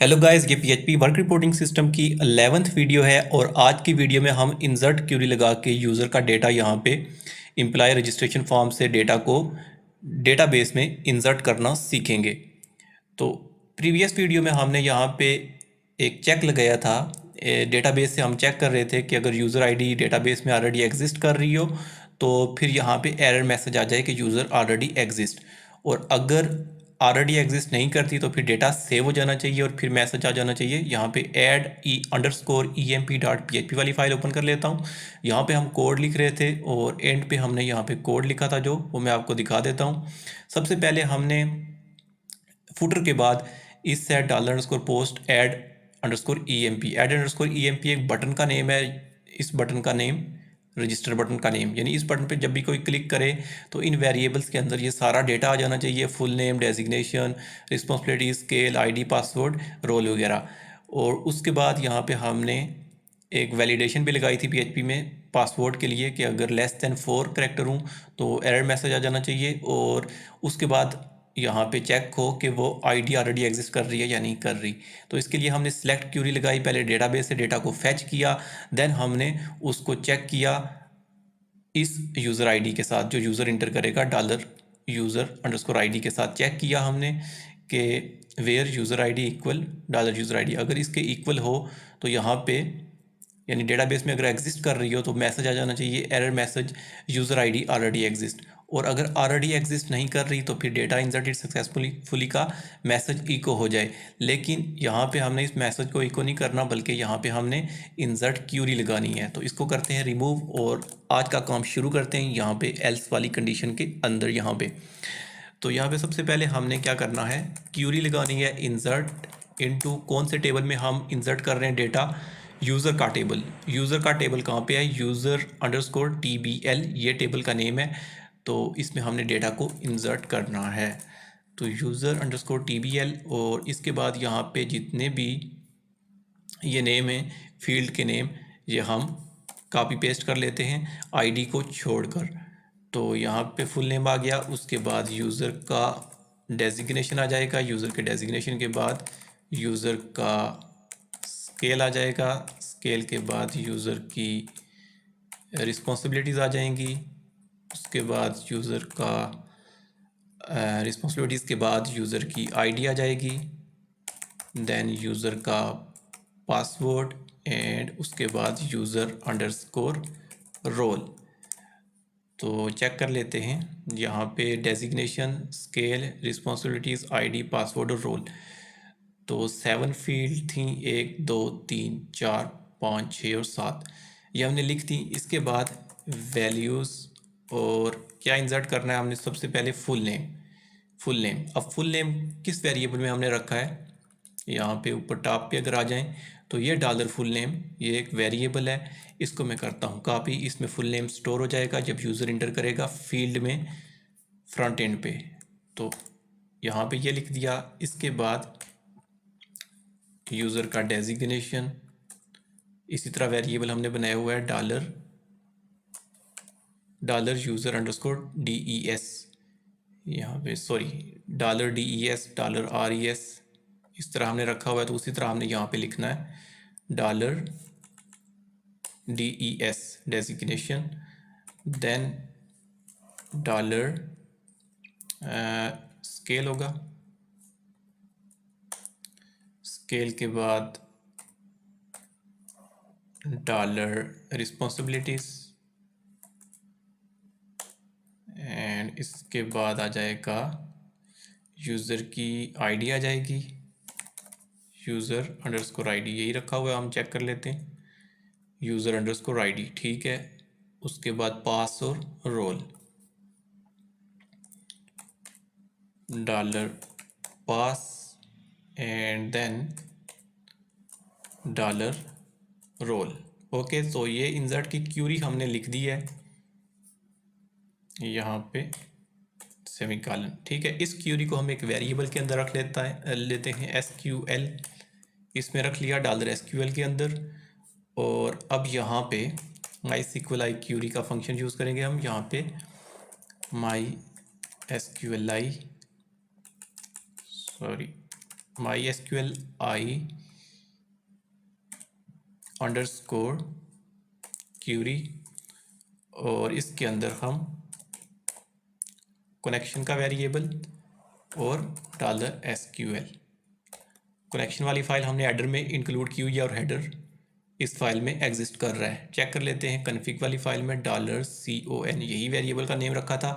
Hello guys, ये PHP work reporting system की 11th video है और आज की वीडियो में हम इंसर्ट क्यूरी लगा के यूज़र का डेटा यहाँ पे एम्प्लॉय रजिस्ट्रेशन फॉर्म से डेटा को डेटाबेस में इंसर्ट करना सीखेंगे। तो प्रीवियस वीडियो में हमने यहाँ पे एक चेक लगाया था। डेटाबेस से हम चेक कर रहे थे कि अगर यूज़र आईडी डेटाबेस में ऑलरेडी एग्जिस्ट कर रही हो तो फिर यहाँ पे एरर मैसेज आ जाए कि यूज़र ऑलरेडी एग्जिस्ट, और अगर ऑलरेडी एग्जिस्ट नहीं करती तो फिर डेटा सेव हो जाना चाहिए और फिर मैसेज आ जाना चाहिए। यहाँ पे add_emp.php वाली फाइल ओपन कर लेता हूँ। यहाँ पे हम कोड लिख रहे थे और एंड पे हमने यहाँ पे कोड लिखा था जो वो मैं आपको दिखा देता हूँ। सबसे पहले हमने फुटर के बाद इस सेट $पोस्ट एड_emp एक बटन का नेम है। इस बटन का नेम रजिस्टर बटन का नेम, यानी इस बटन पे जब भी कोई क्लिक करे तो इन वेरिएबल्स के अंदर ये सारा डेटा आ जाना चाहिए, full name, designation, responsibility, scale, ID, password, role वगैरह। और उसके बाद यहाँ पे हमने एक वैलिडेशन भी लगाई थी पीएचपी में पासवर्ड के लिए कि अगर <4 करैक्टर हूँ तो एरर मैसेज आ जाना चाहिए। और उसके बाद यहाँ पे चेक हो कि वो आईडी ऑलरेडी एग्जिस्ट कर रही है या नहीं कर रही। तो इसके लिए हमने सेलेक्ट क्यूरी लगाई, पहले डेटाबेस से डेटा को फैच किया, देन हमने उसको चेक किया इस यूज़र आईडी के साथ जो यूज़र इंटर करेगा $user_id के साथ चेक किया हमने कि where user ID equal $user ID। अगर इसके इक्वल हो तो यहाँ पे यानी डेटाबेस में अगर एग्जिस्ट कर रही हो तो मैसेज आ जाना चाहिए error message user ID already exist. और अगर ऑलरेडी एग्जिस्ट नहीं कर रही तो फिर डेटा इंसर्टेड सक्सेसफुली का मैसेज इको हो जाए। लेकिन यहाँ पे हमने इस मैसेज को इको नहीं करना, बल्कि यहाँ पे हमने इंसर्ट क्यूरी लगानी है। तो इसको करते हैं रिमूव और आज का काम शुरू करते हैं यहाँ पे एल्स वाली कंडीशन के अंदर। यहाँ पे तो यहाँ पे सबसे पहले हमने क्या करना है, क्यूरी लगानी है इंसर्ट इनटू कौन से टेबल में हम इंसर्ट कर रहे हैं डेटा, यूज़र का टेबल। यूज़र का टेबल कहाँ पे है, user_tbl ये टेबल का नेम है। तो इसमें हमने डेटा को इंसर्ट करना है। तो user_tbl और इसके बाद यहाँ पे जितने भी ये नेम है फील्ड के नेम, ये हम कॉपी पेस्ट कर लेते हैं आईडी को छोड़कर। तो यहाँ पे फुल नेम आ गया, उसके बाद यूज़र का डेजिग्नेशन आ जाएगा, यूज़र के डेजिग्नेशन के बाद यूज़र का स्केल आ जाएगा, स्केल के बाद यूज़र की रिस्पॉन्सिबिलिटीज़ आ जाएंगी, उसके बाद यूज़र का रिस्पॉन्सिबिलिटीज़ के बाद यूज़र की आईडी आ जाएगी, देन यूज़र का पासवर्ड एंड उसके बाद user_role। तो चेक कर लेते हैं यहाँ पे designation, scale, responsibilities, ID, password और रोल। तो 7 फील्ड थी, 1 2 3 4 5 6 और 7 ये हमने लिख दी। इसके बाद वैल्यूज़ और क्या इंसर्ट करना है हमने, सबसे पहले फुल नेम। अब फुल नेम किस वेरिएबल में हमने रखा है, यहाँ पे ऊपर टॉप पे अगर आ जाएं तो ये $full name ये एक वेरिएबल है। इसको मैं करता हूँ कॉपी, इसमें फुल नेम स्टोर हो जाएगा जब यूज़र इंटर करेगा फील्ड में फ्रंट एंड पे। तो यहाँ पे ये लिख दिया। इसके बाद यूज़र का डेजिग्नेशन, इसी तरह वेरिएबल हमने बनाया हुआ है $user_des, यहाँ पे सॉरी $des, $res इस तरह हमने रखा हुआ है। तो उसी तरह हमने यहाँ पे लिखना है $des डेजिग्नेशन, देन स्केल होगा, स्केल के बाद $रिस्पॉन्सिबिलिटीज़ एंड इसके बाद आ जाएगा यूज़र की आईडी आ जाएगी, user_id यही रखा हुआ है, हम चेक कर लेते हैं user_id ठीक है। उसके बाद पास और role, $pass and then $roll। Okay, तो ये इंसर्ट की क्यूरी हमने लिख दी है यहाँ पे सेमीकोलन, ठीक है। इस क्यूरी को हम एक वेरिएबल के अंदर रख लेते हैं SQL, इसमें रख लिया $SQL के अंदर। और अब यहाँ पे MySQLi क्यूरी का फंक्शन यूज़ करेंगे हम। यहाँ पे MySQLi MySQL I underscore query, और इसके अंदर हम कनेक्शन का वेरिएबल और $SQL। कनेक्शन वाली फाइल हमने हेडर में इंक्लूड की हुई है और हेडर इस फाइल में एग्जिस्ट कर रहा है। चेक कर लेते हैं कन्फिग वाली फाइल में $CON यही वेरिएबल का नेम रखा था,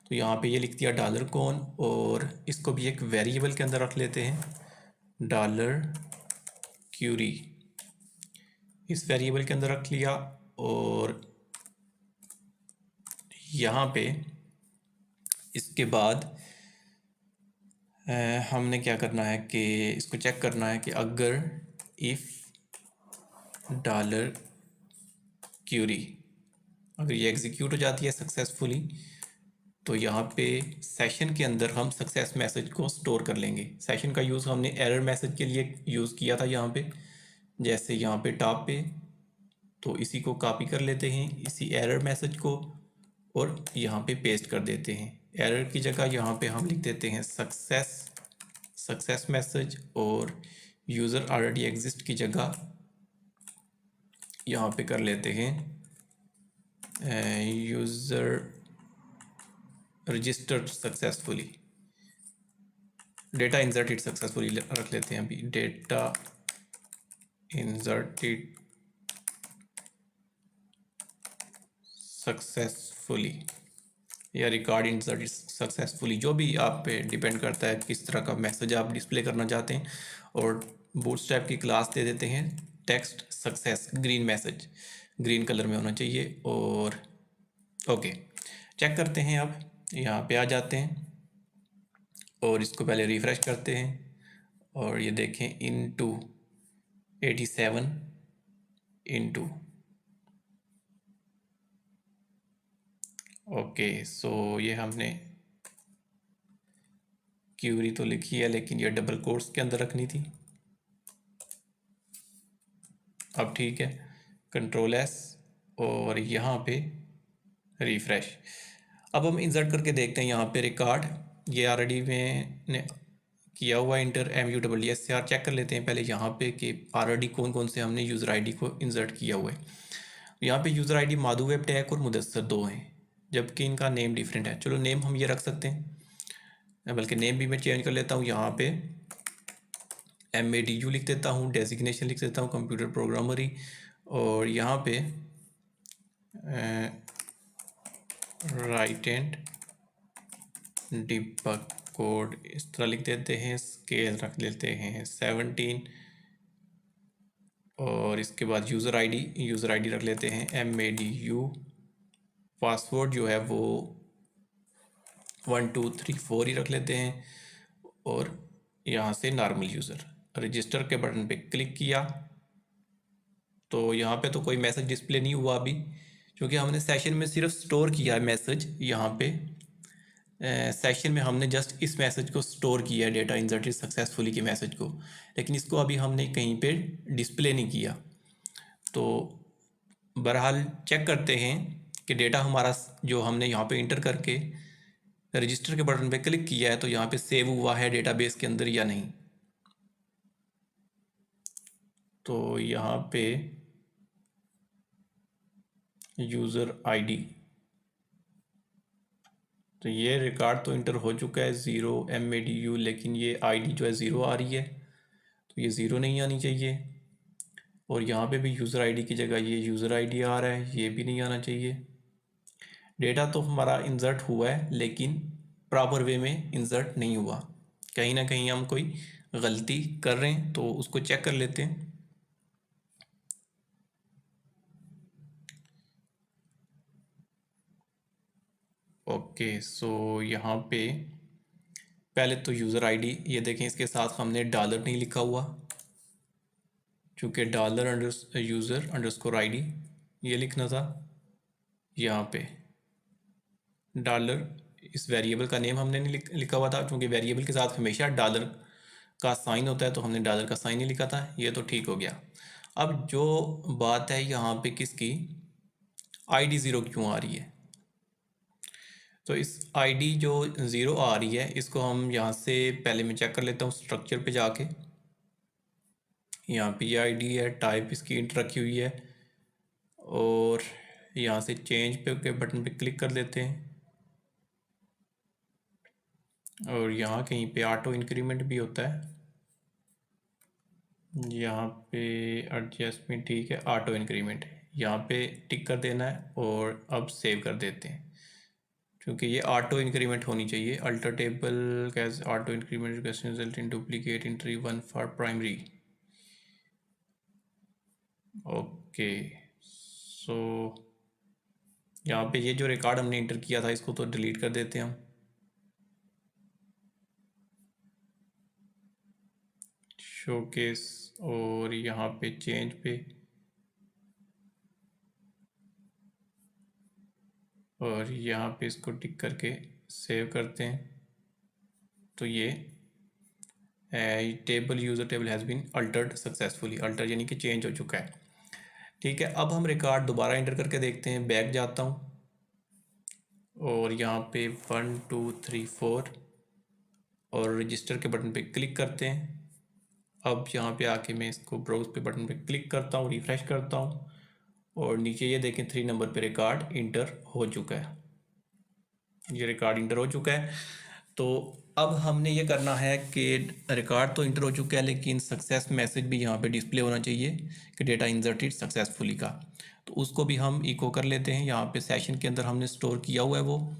तो यहाँ पे ये लिख दिया $CON, और इसको भी एक वेरिएबल के अंदर रख लेते हैं $क्यूरी, इस वेरिएबल के अंदर रख लिया। और यहाँ पे इसके बाद हमने क्या करना है कि इसको चेक करना है कि अगर इफ़ $क्यूरी अगर ये एग्जीक्यूट हो जाती है सक्सेसफुली, तो यहाँ पे सेशन के अंदर हम सक्सेस मैसेज को स्टोर कर लेंगे। सेशन का यूज़ हमने एरर मैसेज के लिए यूज़ किया था यहाँ पे, जैसे यहाँ पे टॉप पे, तो इसी को कॉपी कर लेते हैं, इसी एरर मैसेज को, और यहाँ पे पेस्ट कर देते हैं। एरर की जगह यहाँ पे हम लिख देते हैं सक्सेस मैसेज, और यूज़र ऑलरेडी एग्जिस्ट की जगह यहाँ पे कर लेते हैं user registered successfully, data inserted successfully रख लेते हैं अभी, डेटा इंसर्टेड सक्सेसफुली या रिकॉर्ड इंसर्टेड सक्सेसफुली, जो भी आप पे डिपेंड करता है किस तरह का मैसेज आप डिस्प्ले करना चाहते हैं। और बूटस्ट्रैप की क्लास दे देते हैं text success, green message green colour में होना चाहिए। और ओके, चेक करते हैं, अब यहाँ पे आ जाते हैं और इसको पहले रिफ़्रेश करते हैं, और ये देखें इनटू 87 इनटू, ओके। सो ये हमने क्यूरी तो लिखी है, लेकिन ये डबल कोट्स के अंदर रखनी थी। अब ठीक है, कंट्रोल S और यहाँ पे रिफ़्रेश। अब हम इंसर्ट करके देखते हैं यहाँ पे रिकॉर्ड, ये ऑलरेडी मैंने किया हुआ इंटर MUSSR। चेक कर लेते हैं पहले यहाँ पे कि ऑलरेडी कौन कौन से हमने यूज़र आईडी को इंसर्ट किया हुआ है। यहाँ पे user ID Madhu web take और मुदस्सर 2 हैं, जबकि इनका नेम डिफरेंट है। चलो नेम हम ये रख सकते हैं, बल्कि नेम भी मैं चेंज कर लेता हूँ। यहाँ पे MADU लिख देता हूँ, डेजिग्नेशन लिख देता हूँ कंप्यूटर प्रोग्रामरी, और यहाँ पे राइट एंड डिबग कोड इस तरह लिख देते हैं। स्केल रख लेते हैं 17, और इसके बाद यूज़र आईडी रख लेते हैं MADU। पासवर्ड जो है वो 1 2 3 4 ही रख लेते हैं, और यहाँ से नॉर्मल यूज़र। रजिस्टर के बटन पे क्लिक किया तो यहाँ पे तो कोई मैसेज डिस्प्ले नहीं हुआ अभी, क्योंकि हमने सेशन में सिर्फ स्टोर किया है मैसेज। यहाँ पे सेशन में हमने जस्ट इस मैसेज को स्टोर किया है, डेटा इंसर्टेड सक्सेसफुली के मैसेज को, लेकिन इसको अभी हमने कहीं पे डिस्प्ले नहीं किया। तो बहरहाल चेक करते हैं कि डेटा हमारा जो हमने यहाँ पे इंटर करके रजिस्टर के बटन पे क्लिक किया है, तो यहाँ पे सेव हुआ है डेटाबेस के अंदर या नहीं। तो यहाँ पे यूज़र आईडी, तो ये रिकॉर्ड तो इंटर हो चुका है 0 MADU, लेकिन ये आईडी जो है 0 आ रही है, तो ये 0 नहीं आनी चाहिए। और यहाँ पे भी यूज़र आईडी की जगह ये यूज़र आईडी आ रहा है, ये भी नहीं आना चाहिए। डेटा तो हमारा इंसर्ट हुआ है, लेकिन प्रॉपर वे में इंसर्ट नहीं हुआ। कहीं ना कहीं हम कोई गलती कर रहे हैं, तो उसको चेक कर लेते हैं। ओके, सो यहाँ पे पहले तो यूज़र आईडी ये देखें, इसके साथ हमने डॉलर नहीं लिखा हुआ, चूँकि $यूज़र_ID ये लिखना था। यहाँ पे डॉलर इस वेरिएबल का नेम हमने नहीं लिखा हुआ था, क्योंकि वेरिएबल के साथ हमेशा डॉलर का साइन होता है, तो हमने डॉलर का साइन नहीं लिखा था। ये तो ठीक हो गया। अब जो बात है यहाँ पे किसकी, ID 0 क्यों आ रही है, तो इस आईडी जो 0 आ रही है इसको हम यहाँ से पहले मैं चेक कर लेता हूँ स्ट्रक्चर पे जाके। यहाँ पे ये आईडी है, टाइप इसकी इंट रखी हुई है, और यहाँ से चेंज पे के बटन पे क्लिक कर देते हैं, और यहाँ कहीं पे ऑटो इंक्रीमेंट भी होता है, यहाँ पे एडजस्टमेंट ठीक है, ऑटो इंक्रीमेंट है, यहाँ पे टिक कर देना है और अब सेव कर देते हैं, क्योंकि ये ऑटो इंक्रीमेंट होनी चाहिए। Alter table cause auto increment request result in duplicate entry 1 for primary. Okay, so यहाँ पे ये जो रिकॉर्ड हमने इंटर किया था इसको तो डिलीट कर देते हैं हम। शोकेस और यहाँ पे चेंज पे, और यहाँ पे इसको टिक करके सेव करते हैं। तो ये table user table has been altered successfully, alter यानी कि चेंज हो चुका है। ठीक है, अब हम रिकॉर्ड दोबारा एंटर करके देखते हैं। बैक जाता हूँ और यहाँ पे 1 2 3 4 और रजिस्टर के बटन पे क्लिक करते हैं। अब यहाँ पे आके मैं इसको ब्राउज पे बटन पे क्लिक करता हूँ, रिफ्रेश करता हूँ, और नीचे ये देखें 3 नंबर पे रिकॉर्ड इंटर हो चुका है। ये रिकॉर्ड इंटर हो चुका है। तो अब हमने ये करना है कि रिकॉर्ड तो इंटर हो चुका है, लेकिन सक्सेस मैसेज भी यहाँ पे डिस्प्ले होना चाहिए कि डेटा इंसर्टेड सक्सेसफुली का। तो उसको भी हम इको कर लेते हैं। यहाँ पे सेशन के अंदर हमने स्टोर किया हुआ है वो,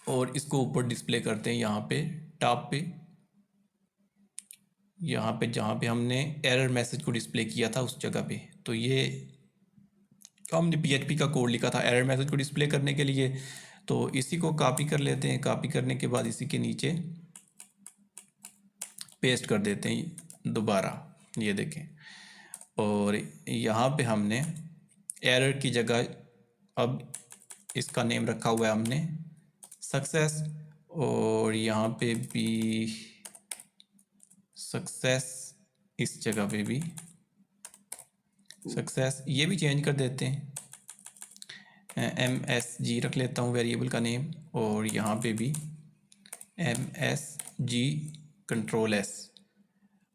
और इसको ऊपर डिस्प्ले करते हैं यहाँ पे टॉप पे, यहाँ पे जहाँ पे हमने एरर मैसेज को डिस्प्ले किया था उस जगह पे। तो ये हमने PHP का कोड लिखा था एरर मैसेज को डिस्प्ले करने के लिए। तो इसी को कॉपी कर लेते हैं, कॉपी करने के बाद इसी के नीचे पेस्ट कर देते हैं दोबारा, ये देखें। और यहाँ पे हमने एरर की जगह अब इसका नेम रखा हुआ है हमने सक्सेस, और यहाँ पे भी सक्सेस, इस जगह पे भी सक्सेस, ये भी चेंज कर देते हैं, MSG रख लेता हूँ वेरिएबल का नेम, और यहाँ पे भी MSG control S।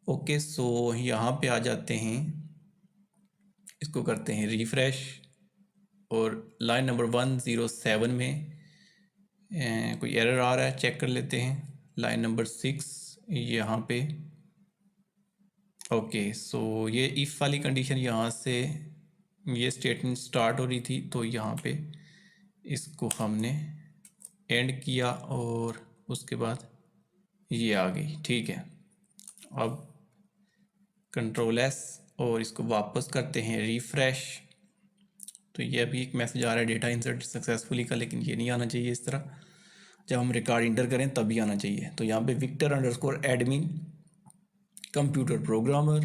Okay, so यहाँ पे आ जाते हैं, इसको करते हैं रिफ्रेश, और लाइन नंबर 107 में कोई एरर आ रहा है, चेक कर लेते हैं। लाइन नंबर 6 यहाँ पे। ओके, सो ये इफ़ वाली कंडीशन यहाँ से ये स्टेटमेंट स्टार्ट हो रही थी, तो यहाँ पे इसको हमने एंड किया और उसके बाद ये आ गई। ठीक है, अब कंट्रोल S और इसको वापस करते हैं रिफ्रेश। तो ये अभी एक मैसेज आ रहा है डेटा इंसर्ट सक्सेसफुली का, लेकिन ये नहीं आना चाहिए इस तरह। जब हम रिकॉर्ड इंटर करें तभी आना चाहिए। तो यहाँ पे Victor_admin कंप्यूटर प्रोग्रामर,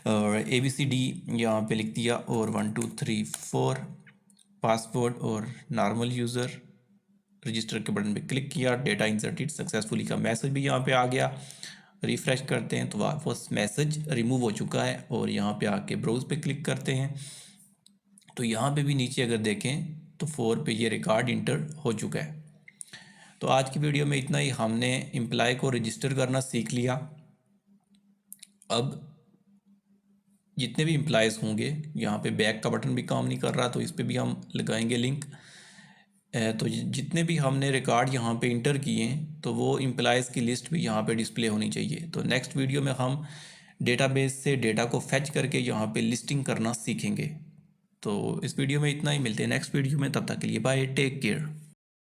और ABCD यहाँ पे लिख दिया, और 1 2 3 4 पासवर्ड और नॉर्मल यूज़र। रजिस्टर के बटन पे क्लिक किया, डेटा इंसर्टेड सक्सेसफुली का मैसेज भी यहाँ पे आ गया। रिफ्रेश करते हैं तो वापस मैसेज रिमूव हो चुका है, और यहाँ पे आके ब्राउज पे क्लिक करते हैं तो यहाँ पे भी नीचे अगर देखें तो 4 पे ये रिकॉर्ड इंटर हो चुका है। तो आज की वीडियो में इतना ही। हमने एम्प्लॉय को रजिस्टर करना सीख लिया। अब जितने भी एम्प्लॉयज़ होंगे, यहाँ पे बैक का बटन भी काम नहीं कर रहा तो इस पर भी हम लगाएंगे लिंक। तो जितने भी हमने रिकॉर्ड यहाँ पे इंटर किए हैं तो वो एम्प्लॉयज़ की लिस्ट भी यहाँ पे डिस्प्ले होनी चाहिए। तो नेक्स्ट वीडियो में हम डेटाबेस से डेटा को फैच करके यहाँ पे लिस्टिंग करना सीखेंगे। तो इस वीडियो में इतना ही, मिलते हैं नेक्स्ट वीडियो में, तब तक के लिए बाय, टेक केयर।